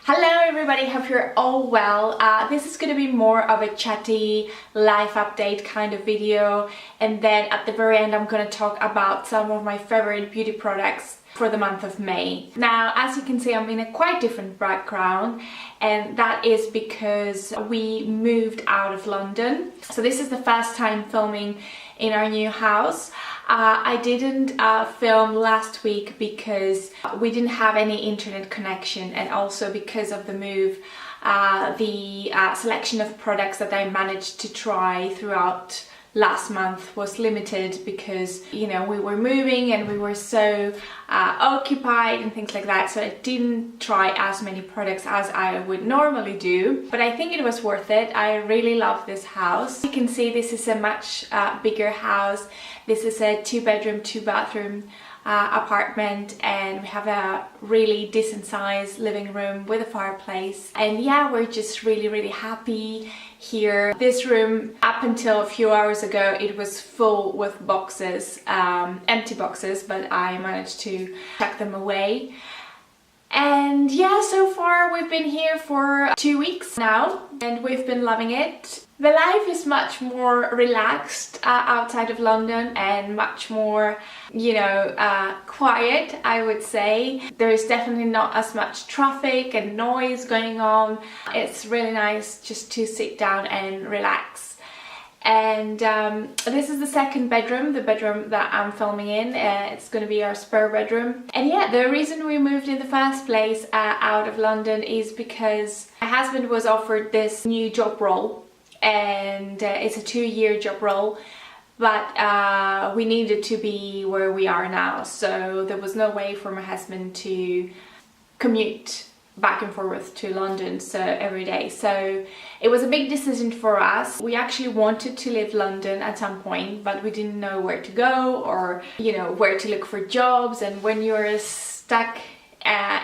Hello everybody, hope you're all well. This is going to be more of a chatty life update kind of video, and then at the very end I'm going to talk about some of my favorite beauty products for the month of May. Now, as you can see, I'm in a quite different background, and that is because we moved out of London. So this is the first time filming in our new house. I didn't film last week because we didn't have any internet connection, and also because of the move, the selection of products that I managed to try throughout last month was limited because, you know, we were moving and we were so occupied and things like that, so I didn't try as many products as I would normally do, but I think it was worth it. I really love this house. You can see this is a much bigger house. This is a 2-bedroom, 2-bathroom apartment, and we have a really decent sized living room with a fireplace, and yeah, we're just really happy here. This room, up until a few hours ago, it was full with boxes, empty boxes, but I managed to tuck them away. And yeah, so far we've been here for 2 weeks now and we've been loving it. The life is much more relaxed outside of London, and much more, you know, quiet, I would say. There is definitely not as much traffic and noise going on. It's really nice just to sit down and relax. And this is the second bedroom, the bedroom that I'm filming in. It's going to be our spare bedroom. And yeah, the reason we moved in the first place out of London is because my husband was offered this new job role, and it's a 2-year job role, but we needed to be where we are now, so there was no way for my husband to commute back and forth to London every day. So it was a big decision for us. We actually wanted to leave London at some point, but we didn't know where to go, or, you know, where to look for jobs. And when you're stuck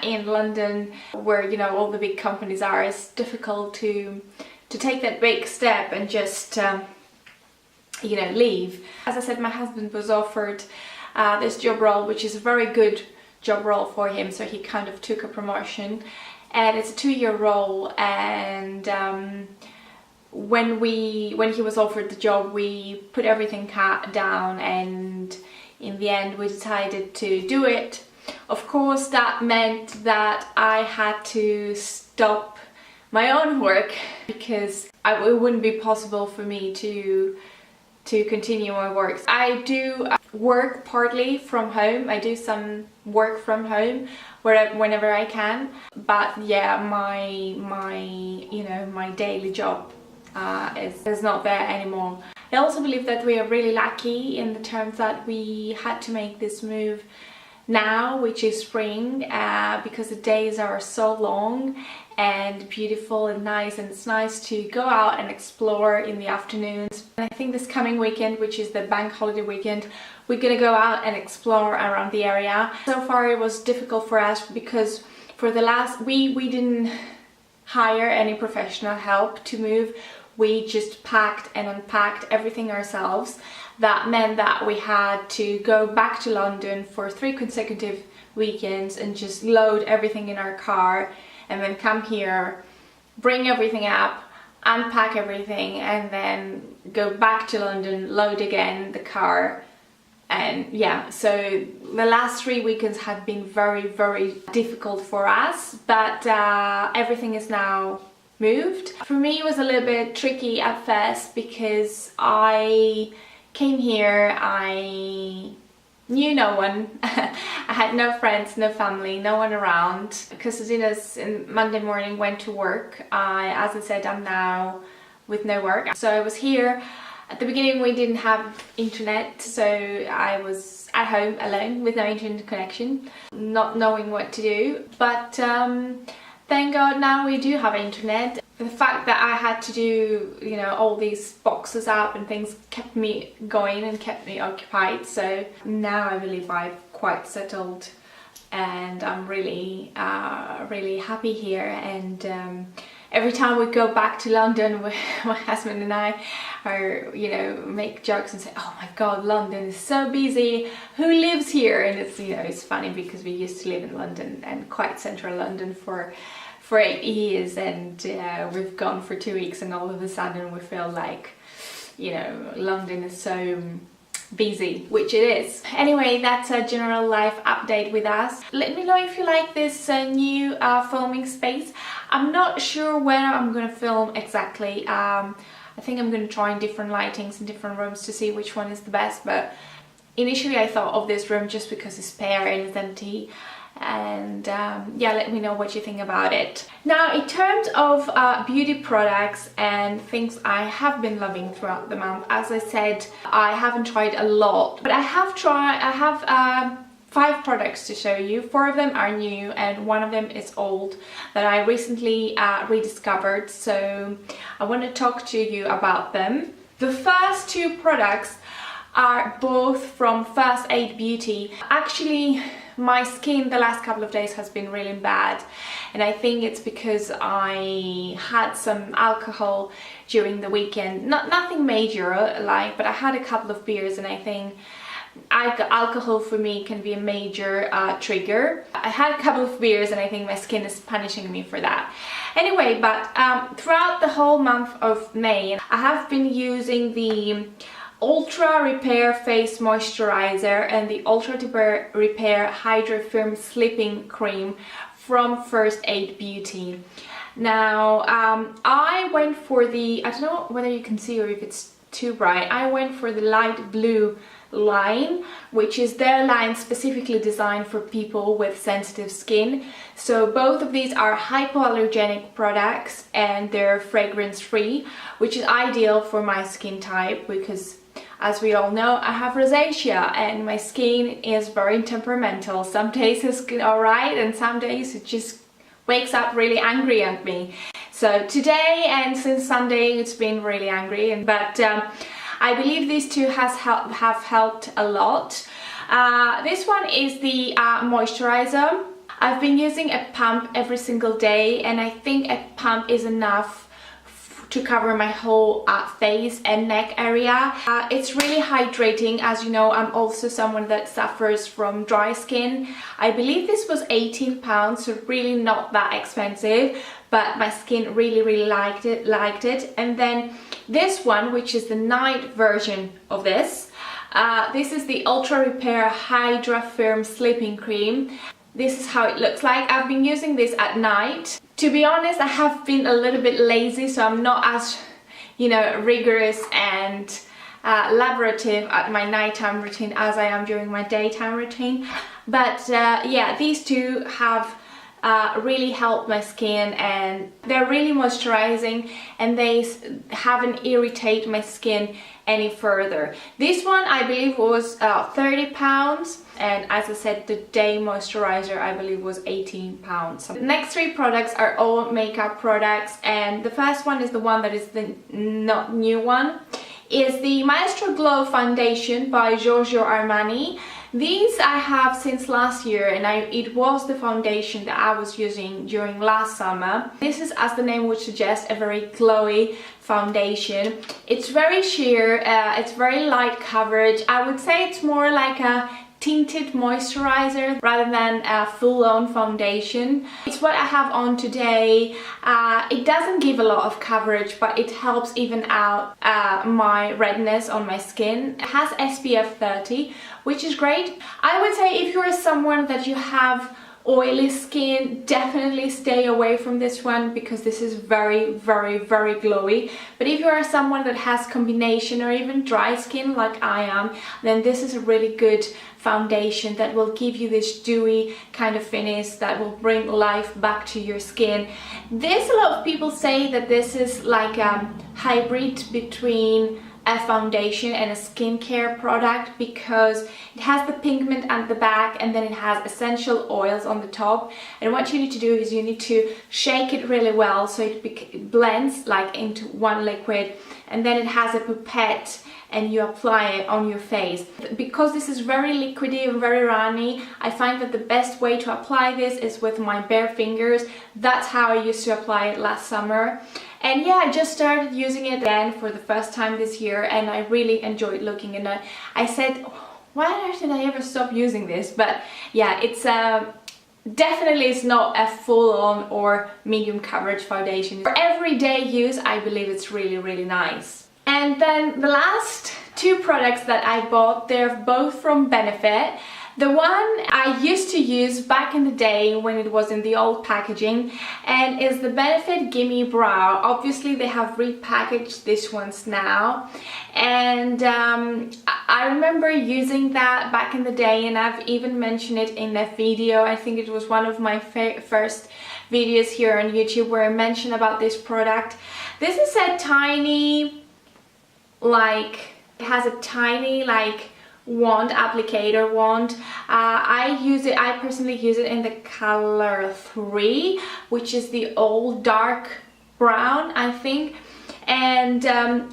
in London, where, you know, all the big companies are, it's difficult to take that big step and just you know, leave. As I said, my husband was offered this job role, which is a very good job role for him, so he kind of took a promotion, and it's a 2-year role. And when he was offered the job, we put everything down, and in the end we decided to do it. Of course, that meant that I had to stop my own work, because it wouldn't be possible for me to continue my work. I do work partly from home. I do some work from home whenever I can, but yeah, my you know, my daily job is not there anymore. I also believe that we are really lucky in the terms that we had to make this move now, which is spring, because the days are so long and beautiful and nice, and it's nice to go out and explore in the afternoons. And I think this coming weekend, which is the bank holiday weekend, we're gonna go out and explore around the area. So far it was difficult for us because for the last we didn't hire any professional help to move. We just packed and unpacked everything ourselves. That meant that we had to go back to London for 3 consecutive weekends and just load everything in our car, and then come here, bring everything up, unpack everything, and then go back to London, load again the car. And yeah, so the last 3 weekends had been very difficult for us, but everything is now moved. For me it was a little bit tricky at first because I came here, I knew no one. I had no friends, no family, no one around, because as soon as Monday morning went to work, as I said, I'm now with no work. So I was here. At the beginning we didn't have internet, so I was at home alone with no internet connection, not knowing what to do. But thank God now we do have internet. The fact that I had to do, you know, all these boxes up and things kept me going and kept me occupied. So now I believe I've quite settled, and I'm really happy here. And every time we go back to London, my husband and I are, you know, make jokes and say, oh my God, London is so busy, who lives here? And it's, you know, it's funny because we used to live in London, and quite central London, for for 8 years, and we've gone for 2 weeks, and all of a sudden we feel like, you know, London is so busy, which it is. Anyway, that's a general life update with us. Let me know if you like this new filming space. I'm not sure where I'm gonna film exactly. I think I'm gonna try in different lightings in different rooms to see which one is the best, but initially I thought of this room just because it's spare and it's empty. And yeah, let me know what you think about it. Now, in terms of beauty products and things I have been loving throughout the month, as I said, I haven't tried a lot, but I have 5 products to show you. 4 of them are new and 1 of them is old that I recently rediscovered, so I want to talk to you about them. The first 2 products are both from First Aid Beauty. Actually, my skin the last couple of days has been really bad, and I think it's because I had some alcohol during the weekend. Nothing major, like, but I had a couple of beers, and I think alcohol for me can be a major trigger. I had a couple of beers and I think my skin is punishing me for that. Anyway, but throughout the whole month of May, I have been using the Ultra Repair Face Moisturizer and the Ultra Repair Hydra Firm Sleeping Cream from First Aid Beauty. Now, I went for the, I don't know whether you can see or if it's too bright, I went for the light blue line, which is their line specifically designed for people with sensitive skin. So both of these are hypoallergenic products and they're fragrance free, which is ideal for my skin type because, as we all know, I have rosacea and my skin is very temperamental. Some days it's alright and some days it just wakes up really angry at me. So today and since Sunday it's been really angry, but I believe these 2 have helped a lot. This one is the moisturizer. I've been using a pump every single day, and I think a pump is enough to cover my whole face and neck area. It's really hydrating. As you know, I'm also someone that suffers from dry skin. I believe this was £18, so really not that expensive, but my skin really liked it. And then this one, which is the night version of this, this is the Ultra Repair Hydra Firm Sleeping Cream. This is how it looks like. I've been using this at night. To be honest, I have been a little bit lazy, so I'm not as, you know, rigorous and elaborative at my nighttime routine as I am during my daytime routine. But yeah, these 2 have really helped my skin, and they're really moisturizing and they haven't irritated my skin any further. This one I believe was £30, and as I said, the day moisturizer I believe was £18. The next 3 products are all makeup products, and the first one is the one that is the not new one, is the Maestro Glow Foundation by Giorgio Armani. These I have since last year, and it was the foundation that I was using during last summer. This is, as the name would suggest, a very glowy foundation. It's very sheer, it's very light coverage. I would say it's more like a tinted moisturizer rather than a full-on foundation. It's what I have on today. It doesn't give a lot of coverage, but it helps even out my redness on my skin. It has SPF 30, which is great. I would say if you're someone that you have oily skin, definitely stay away from this one because this is very glowy. But if you are someone that has combination or even dry skin like I am, then this is a really good foundation that will give you this dewy kind of finish that will bring life back to your skin. A lot of people say that this is like a hybrid between a foundation and a skincare product because it has the pigment at the back and then it has essential oils on the top, and what you need to do is you need to shake it really well so it blends like into one liquid, and then it has a pipette and you apply it on your face. Because this is very liquidy and very runny, I find that the best way to apply this is with my bare fingers. That's how I used to apply it last summer. And yeah, I just started using it again for the first time this year, and I really enjoyed looking at it. I said, why did I ever stop using this? But yeah, it's definitely is not a full-on or medium coverage foundation. For everyday use, I believe it's really nice. And then the last two products that I bought, they're both from Benefit. The one I used to use back in the day when it was in the old packaging, and is the Benefit Gimme Brow. Obviously they have repackaged these ones now, and I remember using that back in the day, and I've even mentioned it in a video. I think it was one of my first videos here on YouTube where I mentioned about this product. This is a tiny, it has a tiny wand, applicator wand. I personally use it in the color 3, which is the old dark brown, I think. And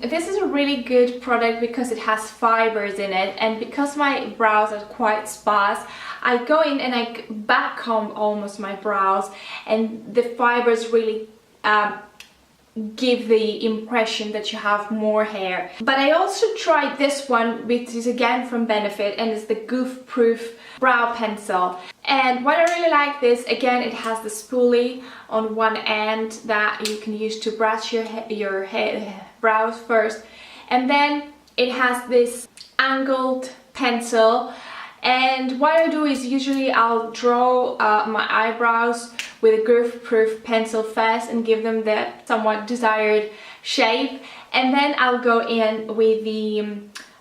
this is a really good product because it has fibers in it, and because my brows are quite sparse, I go in and I back comb almost my brows, and the fibers really give the impression that you have more hair. But I also tried this one, which is again from Benefit, and it's the Goof Proof Brow Pencil. And what I really like this, again, it has the spoolie on one end that you can use to brush your brows first, and then it has this angled pencil. And what I do is usually I'll draw my eyebrows with a Goof Proof pencil first and give them the somewhat desired shape, and then I'll go in with the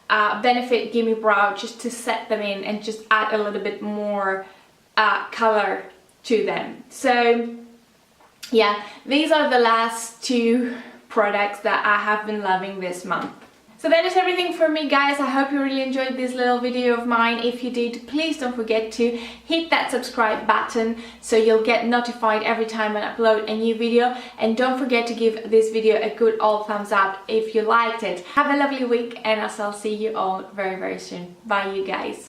Benefit Gimme Brow just to set them in and just add a little bit more color to them. So yeah, these are the last two products that I have been loving this month. So that is everything for me, guys. I hope you really enjoyed this little video of mine. If you did, please don't forget to hit that subscribe button so you'll get notified every time I upload a new video. And don't forget to give this video a good old thumbs up if you liked it. Have a lovely week, and I'll see you all very soon. Bye, you guys.